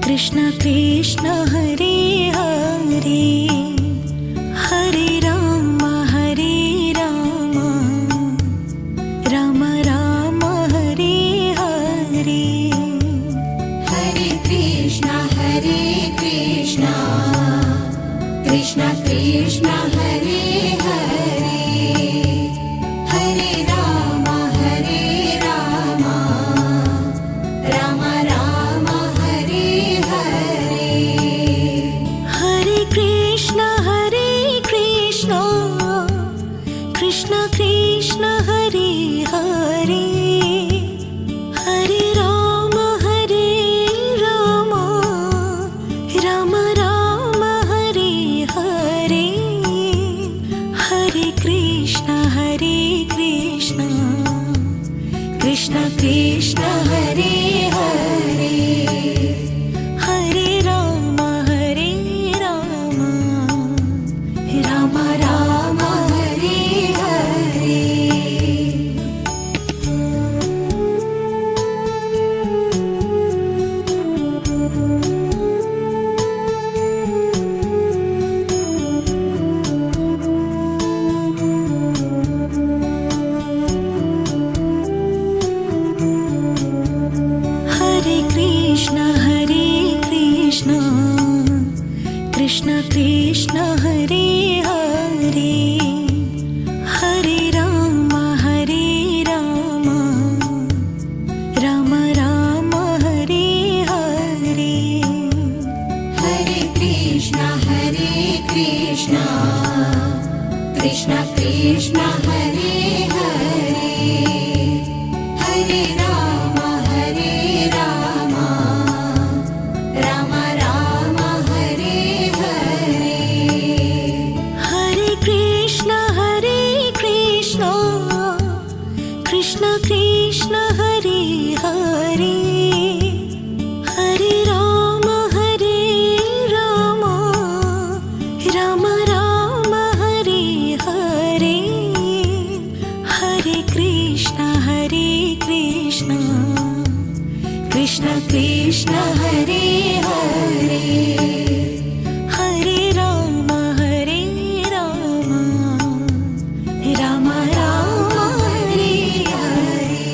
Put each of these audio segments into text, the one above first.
Krishna Krishna Hare Hare Hare Ram Ram Ram Hare Hare Hare Krishna Krishna Krishna Hare Hare Hare Ram Ram Ram Hare Hare Hare Krishna Krishna Krishna Hare Hare Hare Ram Ram Ram Hare Hare Hare Krishna Krishna Krishna Hare Hare Hare Ram Ram Ram Hare Hare Hare Krishna Krishna Krishna Hare Hare Hare Ram Ram Ram Hare Hare Hare Krishna Krishna Krishna Hare Hare Hare Ram Ram Ram Hare Hare Hare Krishna Krishna Krishna Hare Hare Hare Ram Ram Ram Hare Hare Hare Krishna Krishna Krishna Hare Hare Hare Ram Ram Ram Hare Hare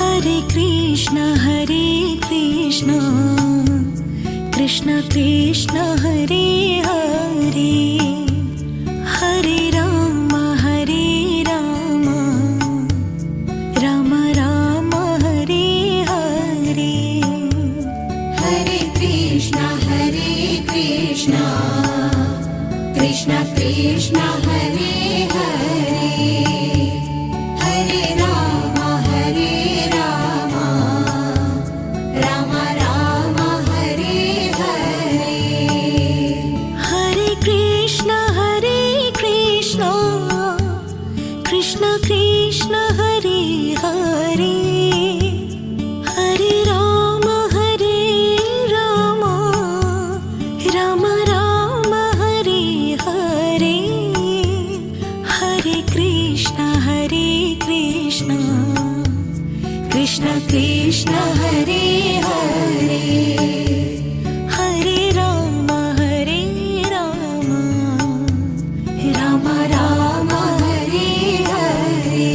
Hare Krishna Krishna Krishna Hare Hare Hare Ram Ram Ram Hare Hare Hare Krishna Krishna Krishna Hare Hare Hare Ram Ram Ram Hare Hare Hare Krishna Krishna Krishna Hare Hare Hare Ram Ram Ram Hare Hare Hare Krishna Krishna Krishna Hare Hare Hare Ram Ram Ram Hare Hare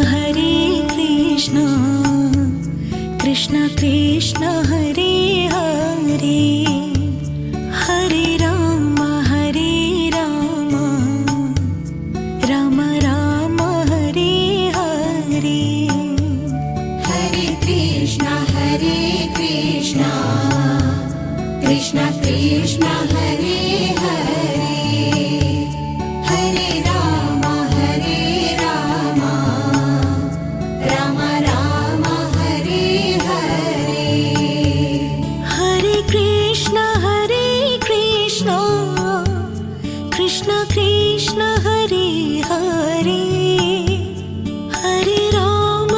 Hare Krishna Krishna Krishna Hare Hare Hare Ram Ram Ram Hare Hare Hare Krishna Krishna Krishna Hare Hare Hare Ram Ram Ram Krishna Krishna Hare Hare Hare Ram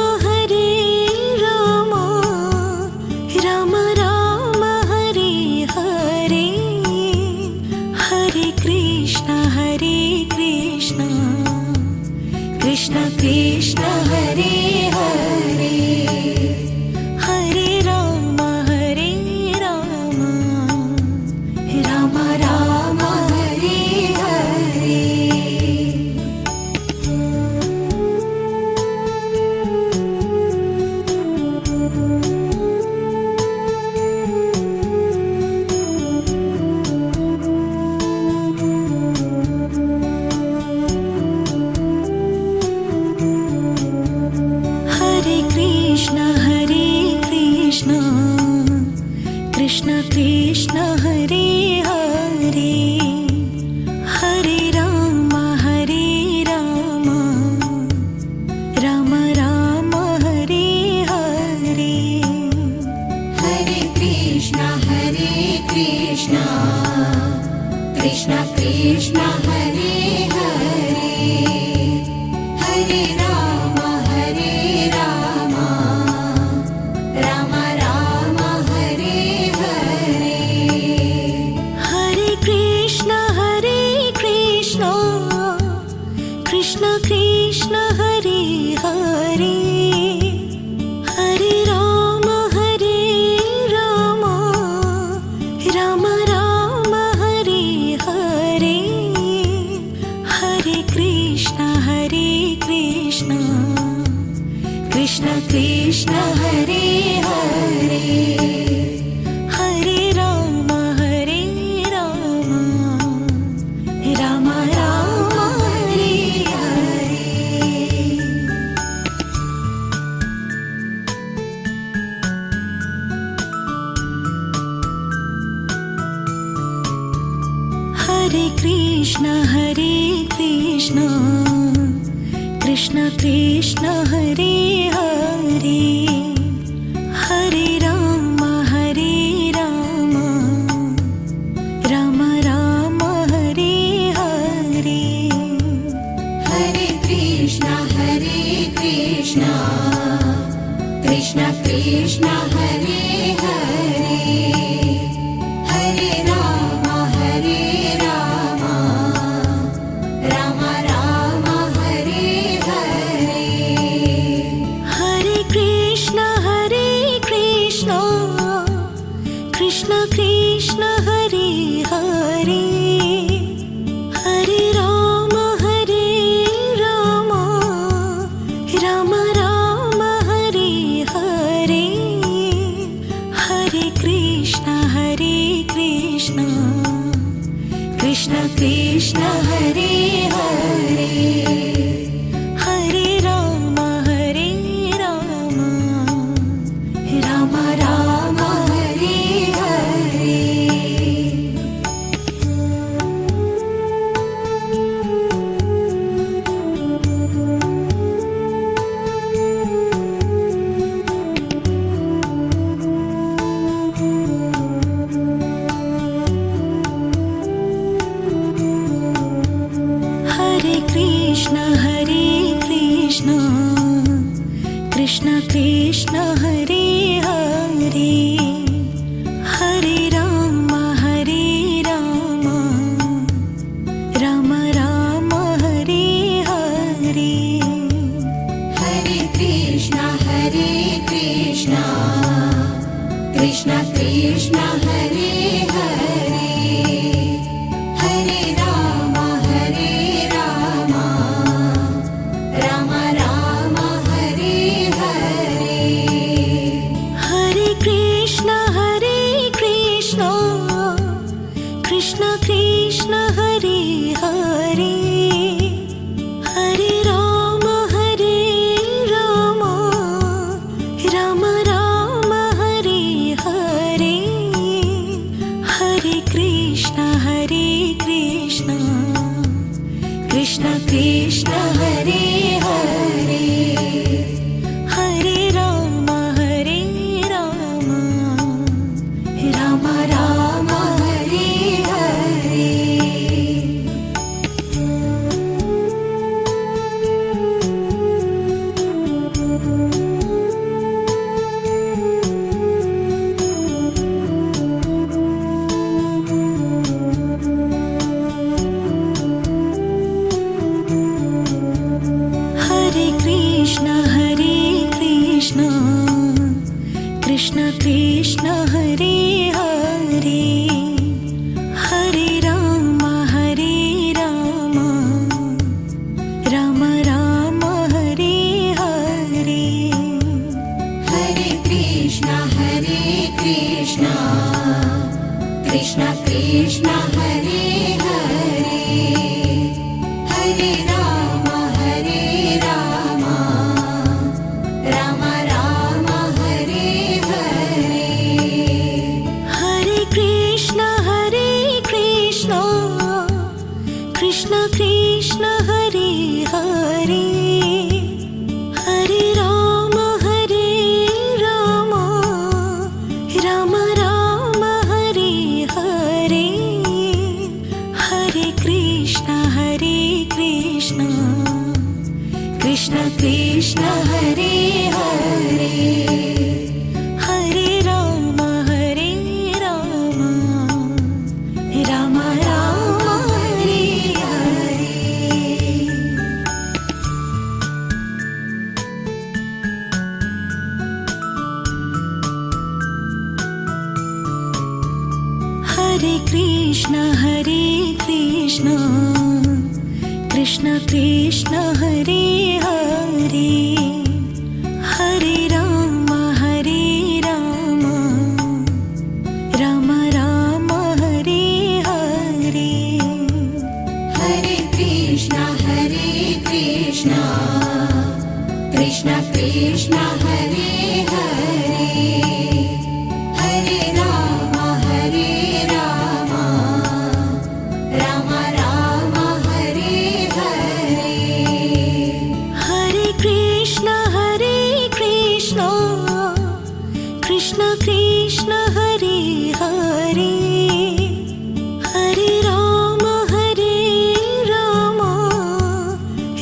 Ram Ram Ram Hare Hare Hare Krishna Krishna Krishna Hare Hare Hare Ram Ram Ram Hare Hare Hare Krishna Krishna Krishna Hare Hare Hare Ram Ram Ram Hare Hare Hare Krishna Krishna Krishna Hare Hare Hare Ram Ram Ram Hare Hare Hare Krishna Krishna Krishna Hare Hare Hare Ram Ram Ram Hare Hare Hare Krishna Krishna Krishna Hare Hare Hare Ram Ram Ram Hare Hare Hare Krishna Krishna Krishna Hare Hare Hare Ram Ram Ram Hare Hare Hare Krishna Krishna Krishna Hare Hare Hare Ram Ram Ram Hare Hare Hare Krishna Krishna Krishna Hare Hare Hare Ram Ram Ram Hare Hare Hare Krishna Krishna Krishna Hare Hare Hare Ram Ram Ram Hare Hare Hare Krishna Krishna Krishna Hare Hare Hare Ram Ram Ram Hare Hare Hare Krishna Krishna Krishna Hare Hare Hare Ram Ram Ram Hare Hare Hare Krishna Krishna Krishna Hare Hare Hare Ram Ram Ram Hare Hare Hare Krishna Krishna Krishna Hare Hare Hare Ram Ram Ram Hare Hare Krishna Krishna Hare Hare Hare Ram Ram Ram Ram Hare Hare Hare Krishna Krishna Krishna Hare Hare Hare Ram Ram Ram Hare Hare Hare Krishna Krishna Krishna Hare Hare Hare Ram Ram Ram Hare Hare Hare Krishna Krishna Krishna Hare Hare Hare Ram Ram Ram Hare Hare Hare Krishna Krishna Krishna Hare Hare Hare Ram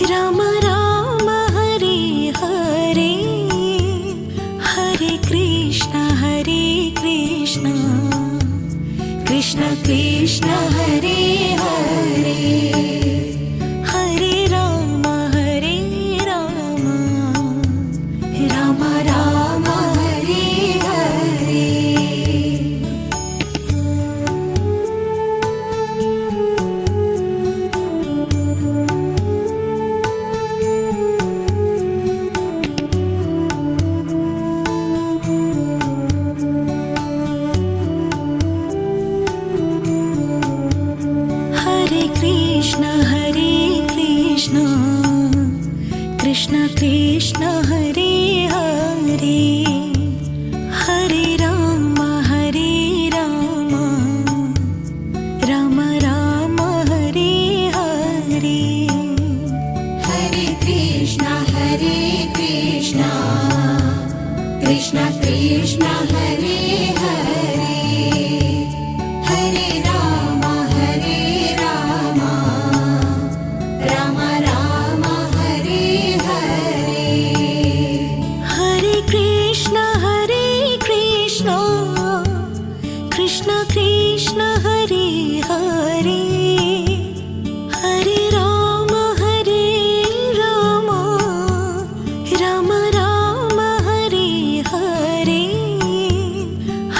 Ram Ram Hare Hare Hare Krishna Krishna Krishna Hare Hare Hare Ram Ram Ram Hare Hare Hare Krishna Krishna Krishna Hare Hare Hare Ram Ram Ram Hare Hare Hare Krishna Krishna Krishna Hare Hare Hare Ram Ram Ram Hare Hare Hare Krishna Krishna Krishna Hare Hare Hare Ram Ram Ram Hare Hare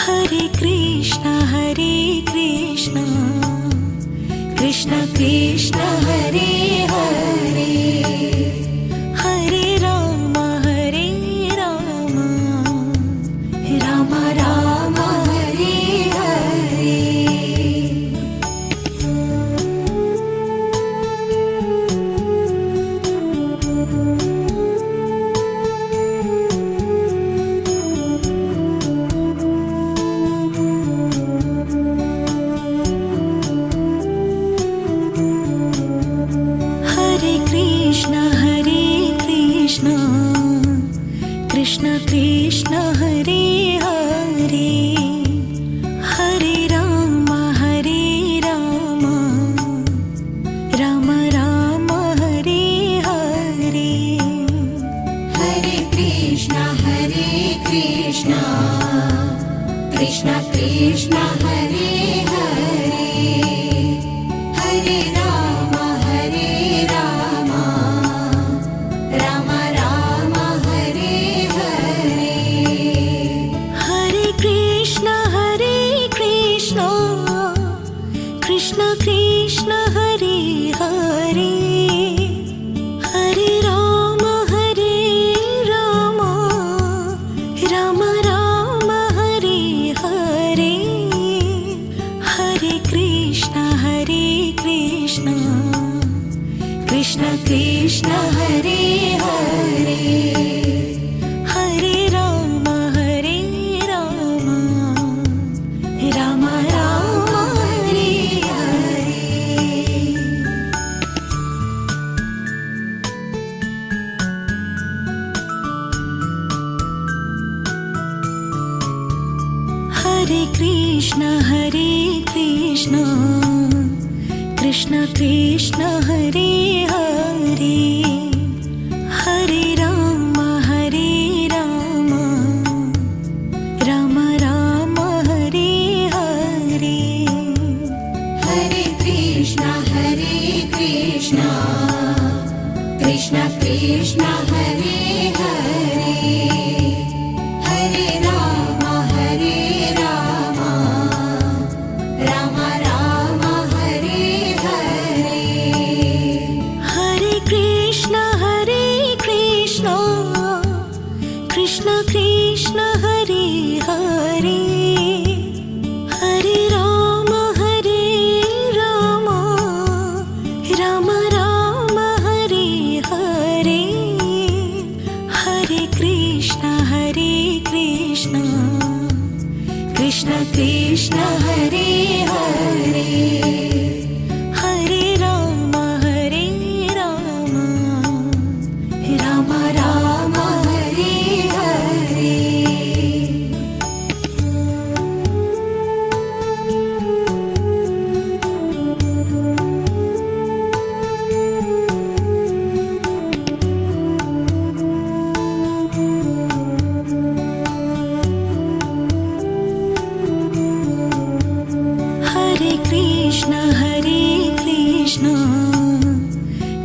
Hare Krishna Krishna Krishna Hare Hare Hare Ram Ram Ram Hare Hare Hare Krishna Krishna Krishna Hare Hare Hare Ram Ram Ram Hare Hare Hare Krishna Krishna Krishna Hare Hare Hare Ram Ram Ram Hare Hare Hare Krishna Krishna Krishna Hare Hare Hare Ram Ram Ram Hare Hare Hare Krishna Krishna Krishna Hare Hare Hare Ram Ram Ram Hare Hare Krishna Krishna Hare Hare Hare Ram Ram Ram Hare Hare Hare Krishna Krishna Krishna Hare Hare Hare Ram Ram Ram Hare Hare Hare Krishna Krishna Krishna Hare Hare Hare Ram Ram Ram Hare Hare Hare Krishna Krishna Krishna Hare Hare Hare Ram Ram Ram Hare Hare Hare Krishna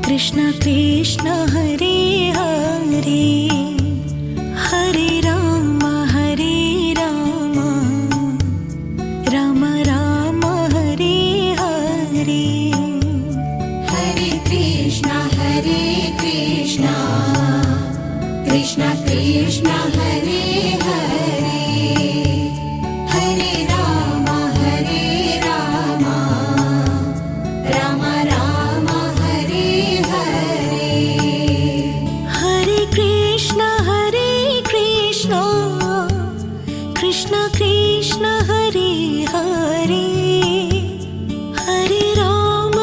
Krishna Krishna Hare Hare Hare Ram Ram Ram Hare Hare Hare Krishna Krishna Krishna Hare Hare Hare Ram Ram Ram Hare Hare Hare Krishna Krishna Krishna Hare Hare Hare Ram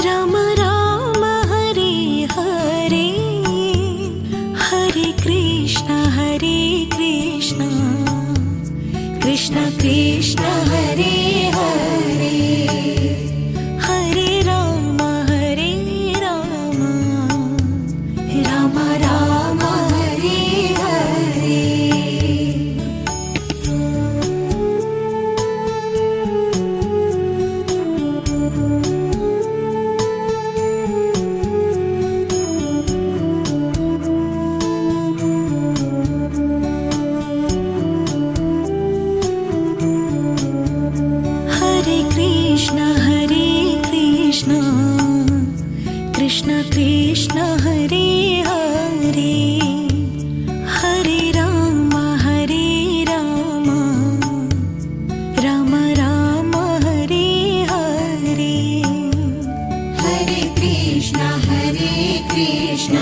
Ram Ram Hare Hare Hare Krishna Krishna Krishna Hare Hare Hare Ram Ram Ram Hare Hare Hare Krishna Krishna Krishna Hare Hare Hare Ram Ram Ram Hare Hare Hare Krishna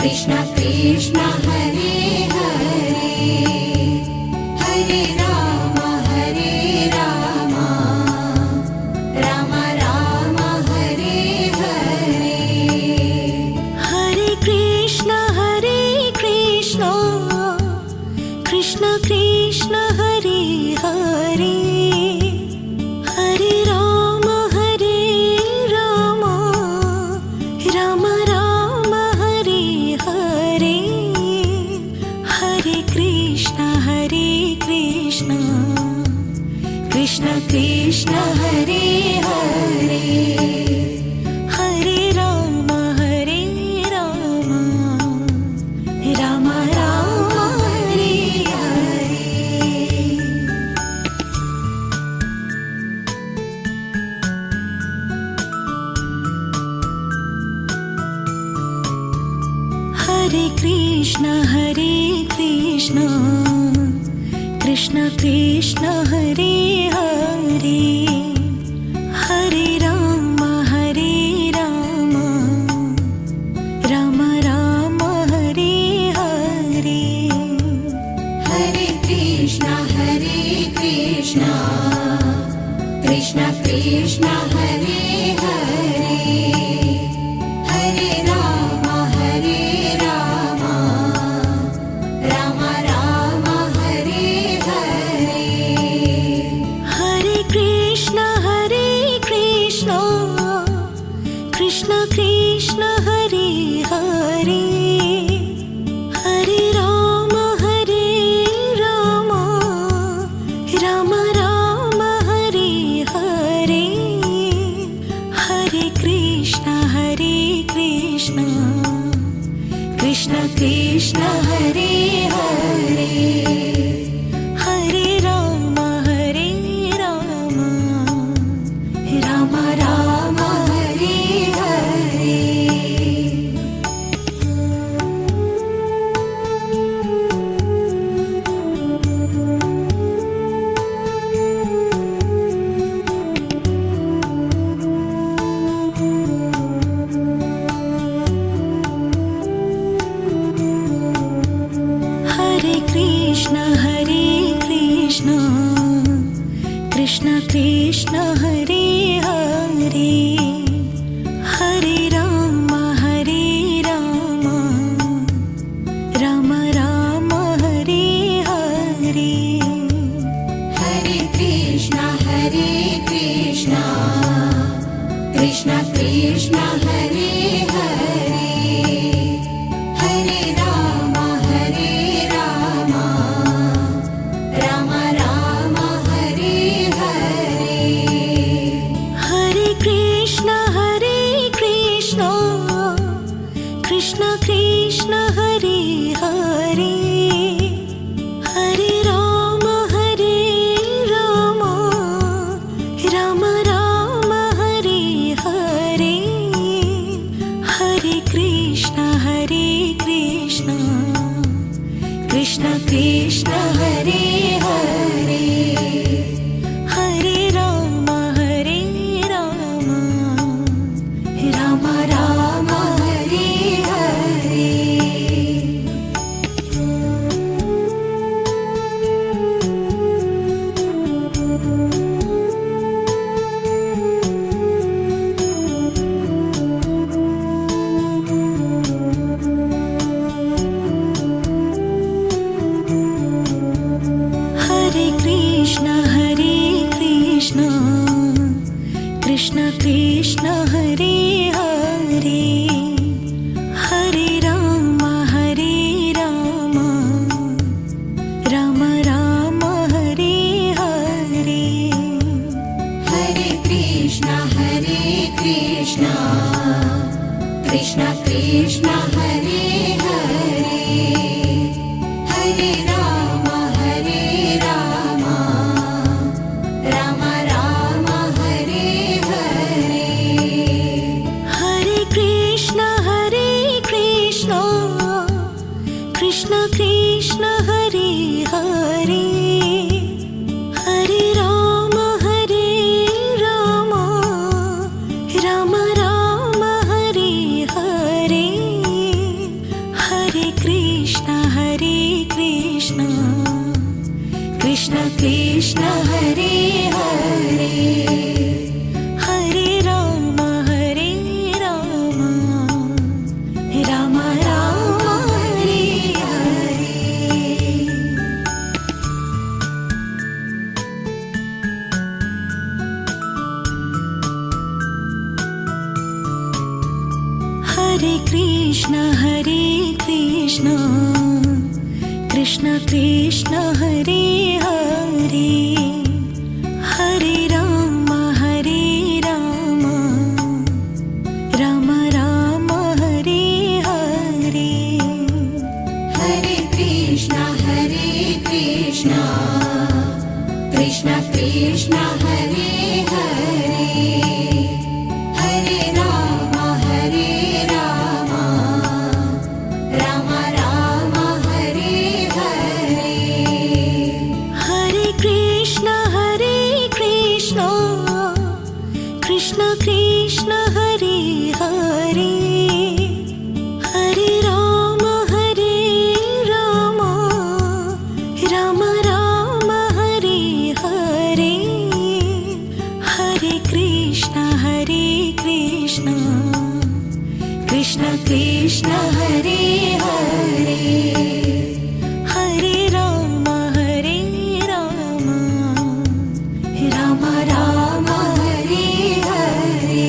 Krishna Krishna Hare Hare Hare Ram Ram Ram Hare Hare Hare Krishna Krishna Krishna Hare Hare Hare Ram Ram Ram Hare Hare Hare Krishna Krishna Krishna Hare Hare Hare Ram Ram Ram Hare Hare Hare Krishna Krishna Krishna Hare Hare Hare Ram Ram Ram Hare Hare Hare Krishna Krishna Krishna Hare Hare Hare Ram Ram Ram Krishna Krishna Hare Hare Hare Ram Ram Ram Ram Hare Hare Hare Krishna Krishna Krishna Hare Hare Hare Ram Ram Ram Hare Hare Hare Krishna Krishna Krishna Hare Hare Hare Ram Ram Ram Hare Hare Hare Krishna Krishna Krishna Hare Hare Hare Ram Ram Ram Hare Hare Hare Krishna Krishna Krishna Hare Hare Hare Ram Ram Ram Hare Hare Hare Krishna Krishna Krishna Hare Hare Hare Ram Ram Ram Hare Hare Hare Krishna Krishna Krishna Hare Hare Hare Ram Ram Ram Hare Hare Hare Krishna Krishna Krishna Hare Hare Hare Ram Ram Ram Hare Hare Hare Krishna Krishna Krishna Hare Hare Hare Ram Ram Ram Hare Hare Hare Krishna Krishna Krishna Hare Hare Hare Ram Ram Ram Hare Hare Hare Krishna Krishna Krishna Hare Hare Hare Ram Ram Ram Hare Hare Hare Krishna Krishna Krishna Hare Hare Hare Ram Ram Ram Hare Hare Hare Krishna Krishna Krishna Hare Hare Hare Ram Ram Ram Hare Hare Hare Krishna Krishna Krishna Hare Hare Hare Ram Ram Ram Hare Hare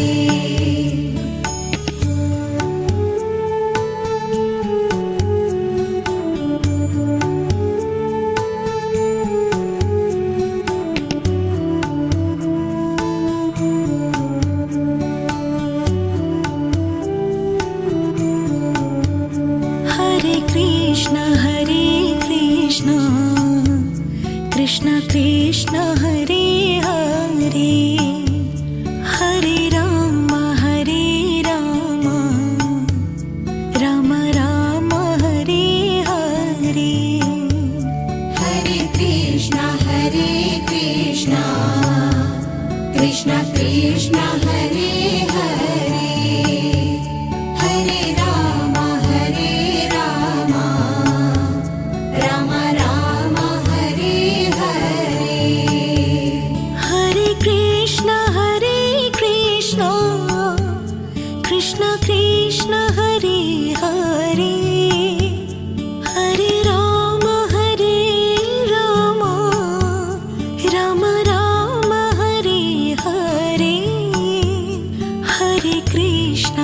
Krishna Krishna Hare Hare Hare Ram Ram Ram Hare Hare Hare Krishna Krishna Krishna Hare Hare Hare Ram Ram Ram Hare Hare Hare Krishna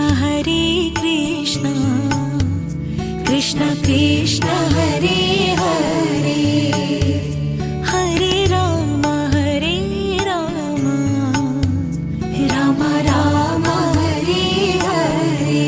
Krishna Krishna Hare Hare Hare Ram Ram Ram Hare Hare Hare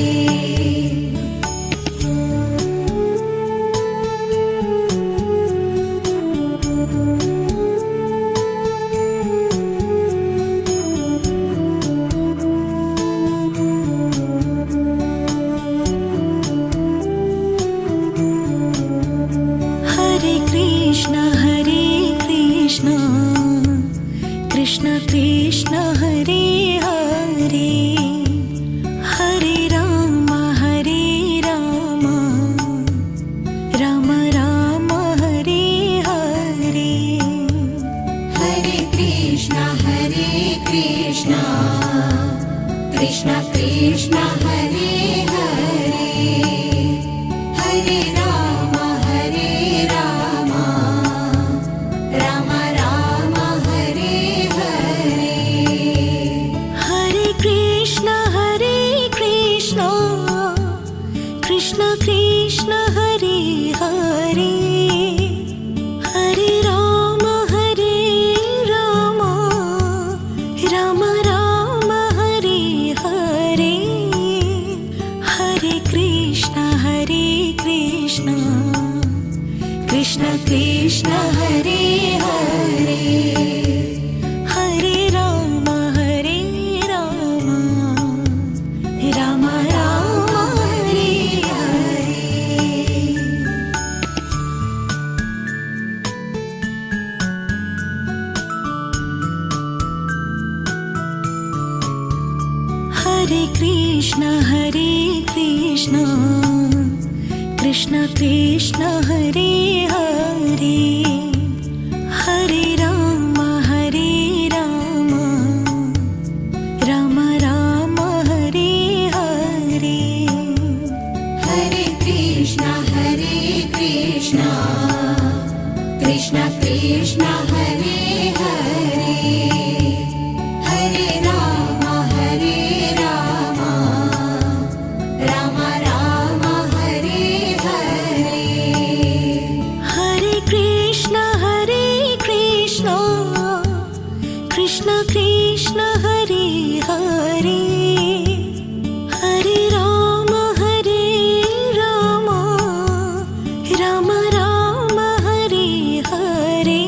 Krishna Krishna Krishna Hare Hare Hare Ram Ram Ram Hare Hare Hare Krishna Krishna Krishna Hare Hare Hare Ram Ram Hare Hare Hare Krishna Krishna Krishna Hare Hare Hare Ram Ram Ram Hare Hare Hare Krishna Krishna Krishna Hare Hare Hare Ram Ram Ram Hare Hare Hare Krishna Krishna Krishna Hare Hare Hare Ram Ram Ram Hare Hare Hare Krishna Krishna Krishna Hare Hare Hare Ram Ram Hare Hare Hare Krishna Krishna Krishna Hare Hare Hare Ram Ram Ram Hare Hare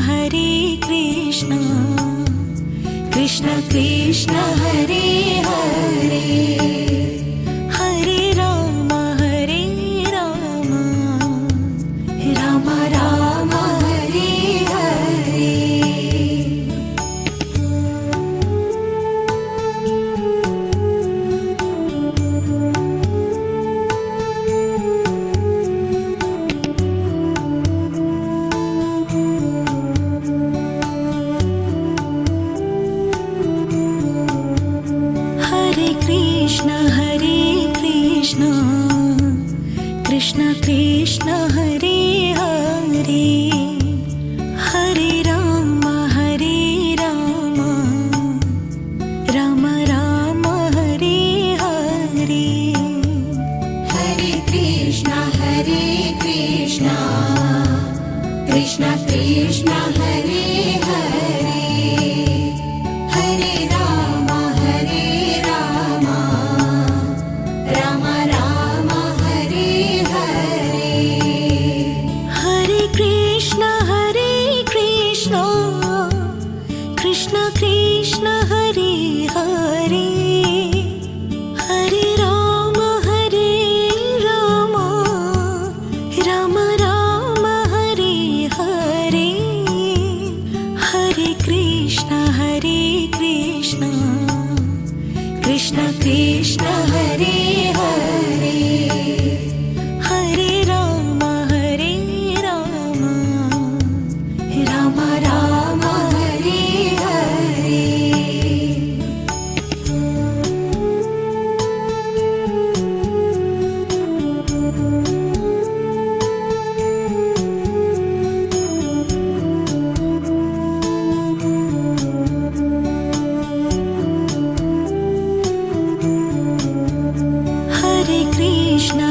Hare Krishna Krishna Krishna Hare Hare Hare Ram Ram Ram Hare Hare Hare Krishna Krishna Krishna Hare Hare Hare Ram Ram Ram Hare Hare Hare Krishna Krishna Krishna Hare Hare Hare Ram Ram Hare Hare Hare Krishna Krishna Krishna Hare Hare Hare Ram Ram Ram Hare Hare Hare Krishna, Krishna Krishna, Hare Hare, Hare Rama, Rama Rama, Hare Hare. Hare Krishna,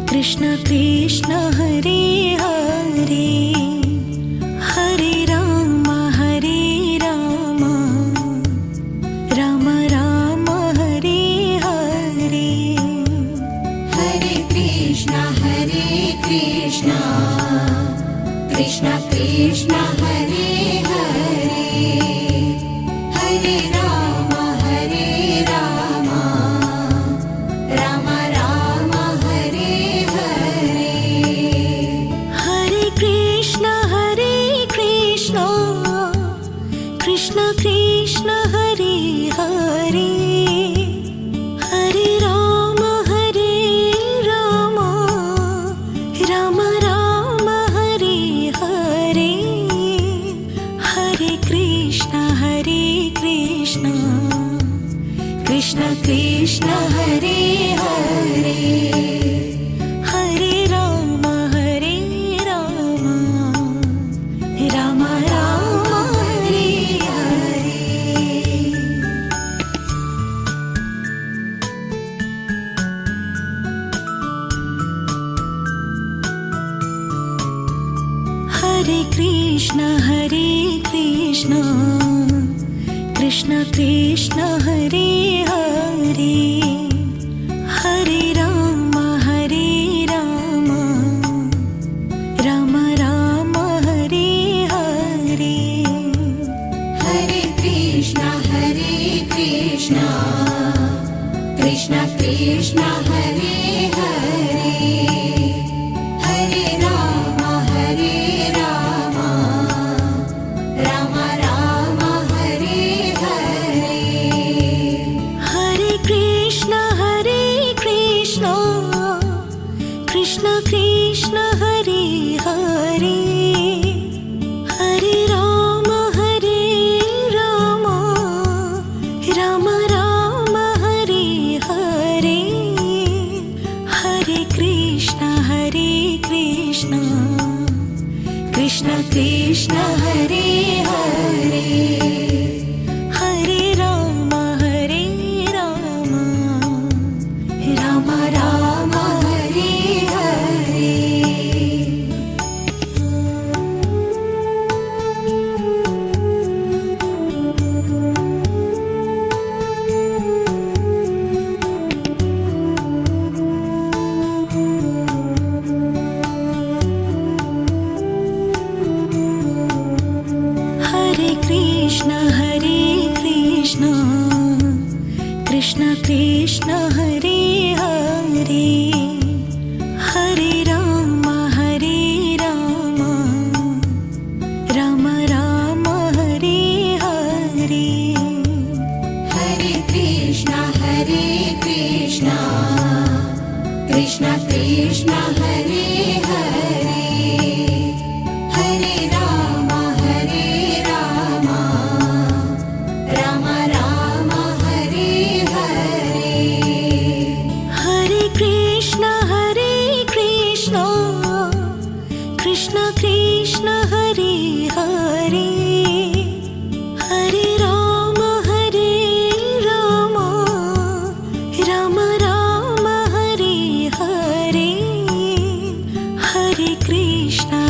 Krishna Krishna, Hare Hare, Hare Rama, Rama Rama, Hare Hare. Hare Krishna, Krishna Krishna, Hare Hare, Hare Rama, Rama Rama, Hare Hare. Hare Krishna, Krishna Krishna, Hare Hare, Hare Rama, Rama Rama, Hare Hare. Hare Krishna, Krishna Krishna, Hare Hare, Hare Rama, Rama Rama, Hare Hare. Hare Krishna, Krishna Krishna, Hare Hare, Hare Rama, Rama Rama, Hare Hare. Hare Krishna, Krishna Krishna, Hare Hare, Hare Rama, Rama Rama, Hare Hare. Hare Krishna, Krishna Krishna, Hare Hare, Hare Rama, Rama Rama, Hare Hare. Hare Krishna, Krishna Krishna, Hare Hare, Hare Rama, Rama Rama, Hare Hare. Hare Krishna, Krishna Krishna, Hare Hare, Hare Rama, Rama Rama, Hare Hare. Hare Krishna, Krishna Krishna, Hare Hare, Hare Rama, Rama Rama, Hare Hare. Hare Krishna, Krishna Krishna, Hare Hare, Hare Rama, Rama Rama, Hare Hare. Hare Krishna,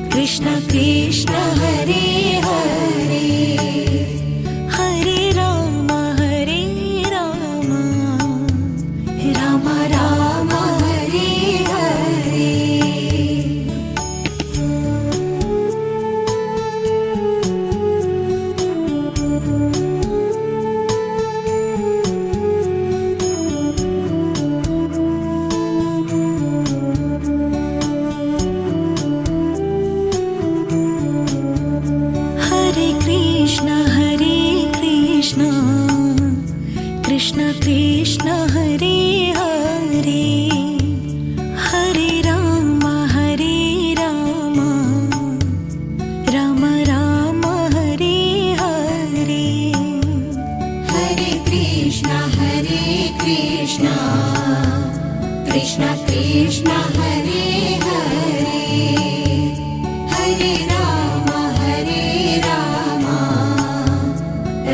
Krishna Krishna, Hare Hare, Hare Rama, Rama Rama, Hare Hare. Krishna Hare Hare Hare Ram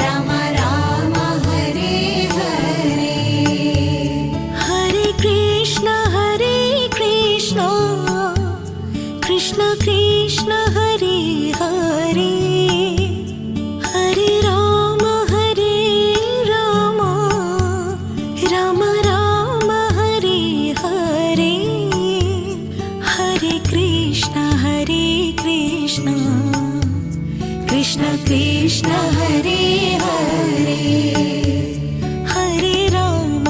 Ram Ram Hare Hare Hare Krishna Krishna Krishna Hare Hare Hare Ram Ram Ram Hare Hare Hare Krishna Krishna Krishna Hare Hare Hare Ram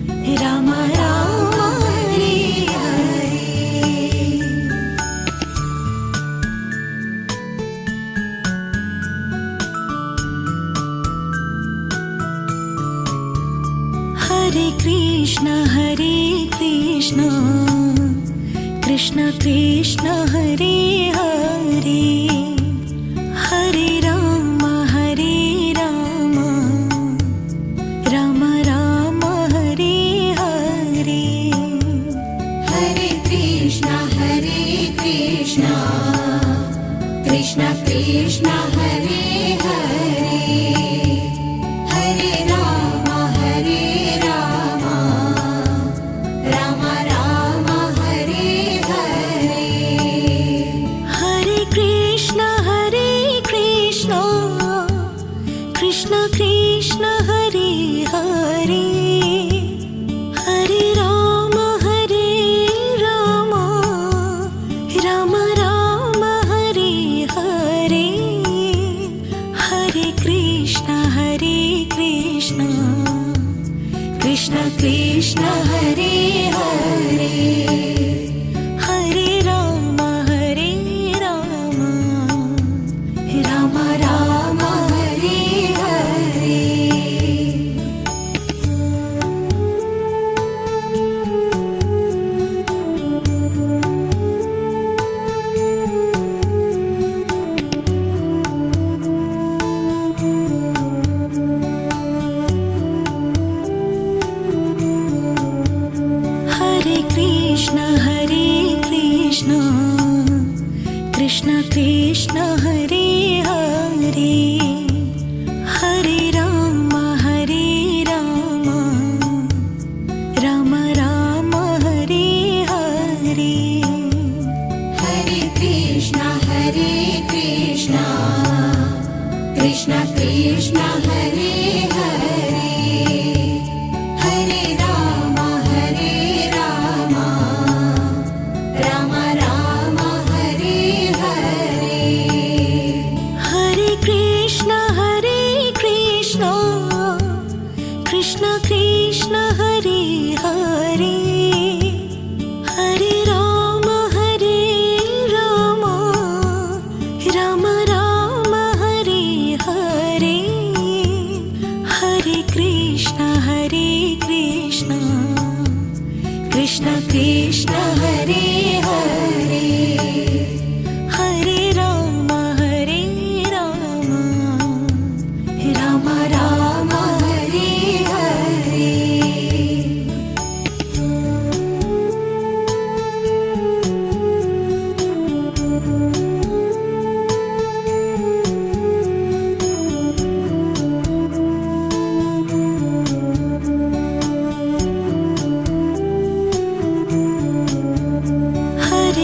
Ram Ram Hare Hare Hare Krishna Krishna Krishna Hare Hare Hare Ram Ram Ram Hare Hare Hare Krishna Krishna Krishna Hare Hare Hare Ram Ram Ram Hare Hare Hare Krishna Krishna Krishna Hare Hare Hare Ram Ram Ram Hare Hare Hare Krishna Krishna Krishna Hare Hare Hare Ram Ram Ram Hare Hare Hare Krishna Krishna Krishna Hare Hare Hare Ram Ram Hare Hare Hare Krishna Krishna Krishna Hare Hare Hare Ram Ram Ram Hare Hare Hare Krishna Krishna Krishna Hare Hare Hare Ram Ram Hare Hare Hare Krishna Krishna Krishna Hare Hare Hare Ram Ram Ram Hare Hare Hare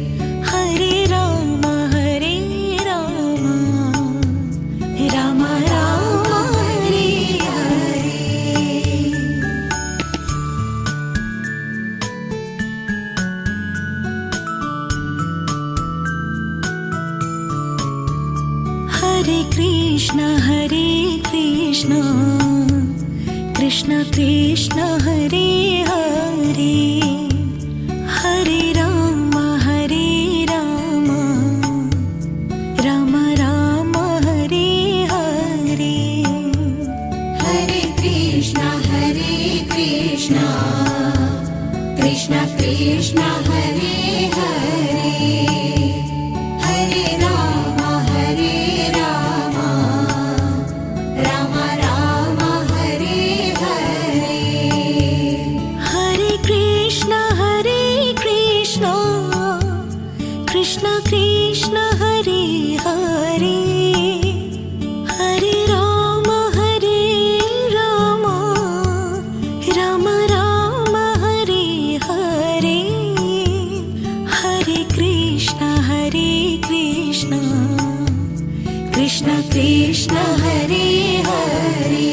Hare Ram Ram Ram Hare Hare. Hare Krishna Krishna Krishna Hare Hare. Hare Ram Ram Ram Hare Hare. Hare Krishna Krishna Krishna Hare Hare. Hare Ram Ram Ram Hare Hare. Hare Krishna Krishna Krishna Hare Hare. Hare Ram Ram Ram Hare Hare. Hare Krishna Krishna Krishna Hare Hare.